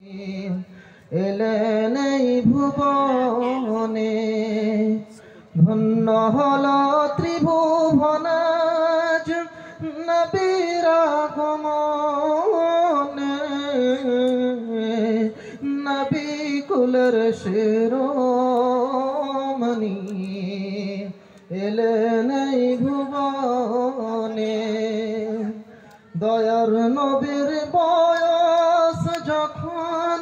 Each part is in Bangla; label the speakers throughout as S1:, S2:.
S1: এলেন এই ভুবনে, ধন্য হল ত্রিভুবনাজ নবীর আগমনে। নবী কুলের শিরোমণি এলেন এই ভুবনে। দয়ার নবীর বয়স যখন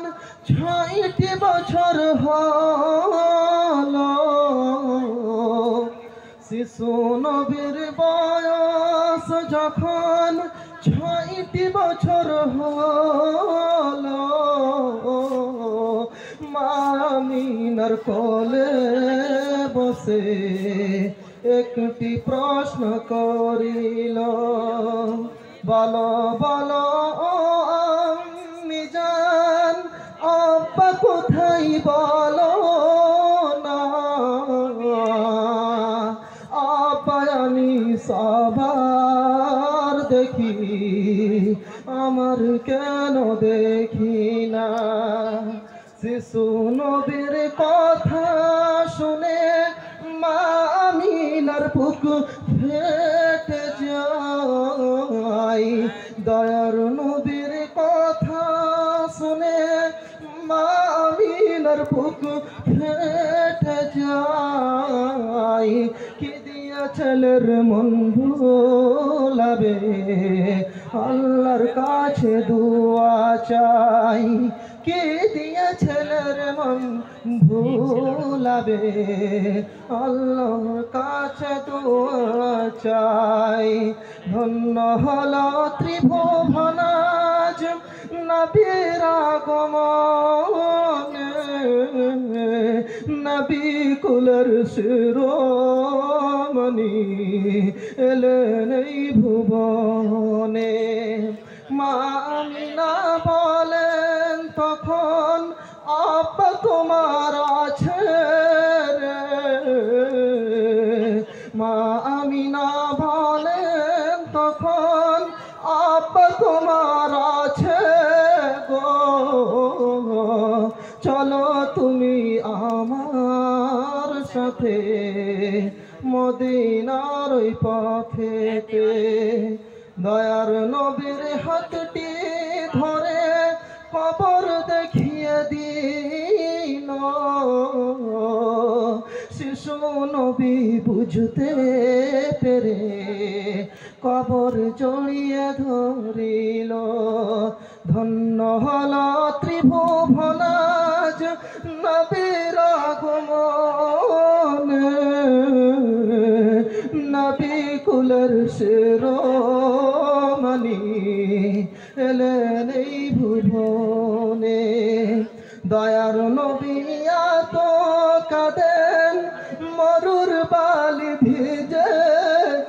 S1: 6টি বছর হল, শিশু নবীর বয়স যখন 6টি বছর হল, মা আমিনার কোলে বসে একটি প্রশ্ন করিল, বলো বলো আম্মি জান, আব্বা কোথায় বলো না। আব্বা আমি সবার দেখি, আমার কেন দেখি না। শিশু নবীর কথা শুনে মা আমিনার বুক ফেটে যায়। দয়ার নবীর কথা শুনে মা আমিনার বুক ফেটে যায়। কি দিয়া ছেলের মন ভুলাবে, আল্লাহর কাছে দুয়া চাই। কি দিয়া ছেলের মন ভুলাবে, আল্লাহর কাছে দুয়া চাই। ধন্য হল ত্রিভুবনাজ নবীর আগমনে, নবী কুলের শিরোমণি এলেন এই ভুবনে। মা আমিনা বলেন তখন, আব্বা তোমার আছে রে। মা আমিনা বলেন তখন, আব্বা তোমার আছে গো। চলো তুমি আমার সাথে মদিনার ওই পথেতে। দয়ার নবীর হাতটি ধরে কবর দেখিয়ে দিল, শিশু নবী বুঝতে পেরে কবর জড়িয়ে ধরিল। ধন্য হল ত্রিভুবনাজ নবীর আগমনে, নবী কুলের শিরোমণি এলেন এই ভুবনে। দয়ার নবী এত কাঁদেন, মরুর বালি ভিজে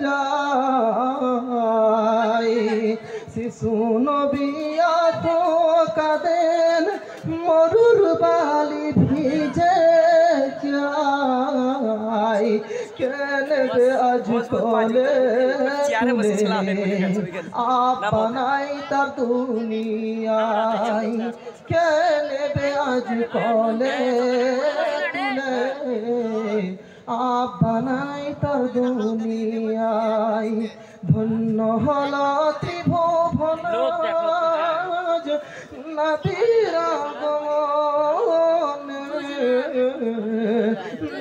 S1: যায়। শিশু নবী এত কাঁদেন, মরুর বালি ভিজে যায়। কেনবে আজ কোলে আপনাই তার দুনিয়ায়, কেনবে আজ কোলে আপনাই তার দুনিয়ায়। ধন্য হল ত্রিভুবনাজ নবীর আগমনে,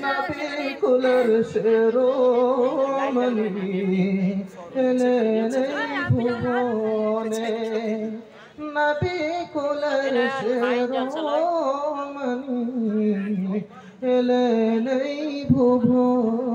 S1: নবী কুলের শিরোমণি এলেন এই ভুবনে। নবী কুলের শিরোমণি এলেন এই ভুবনে।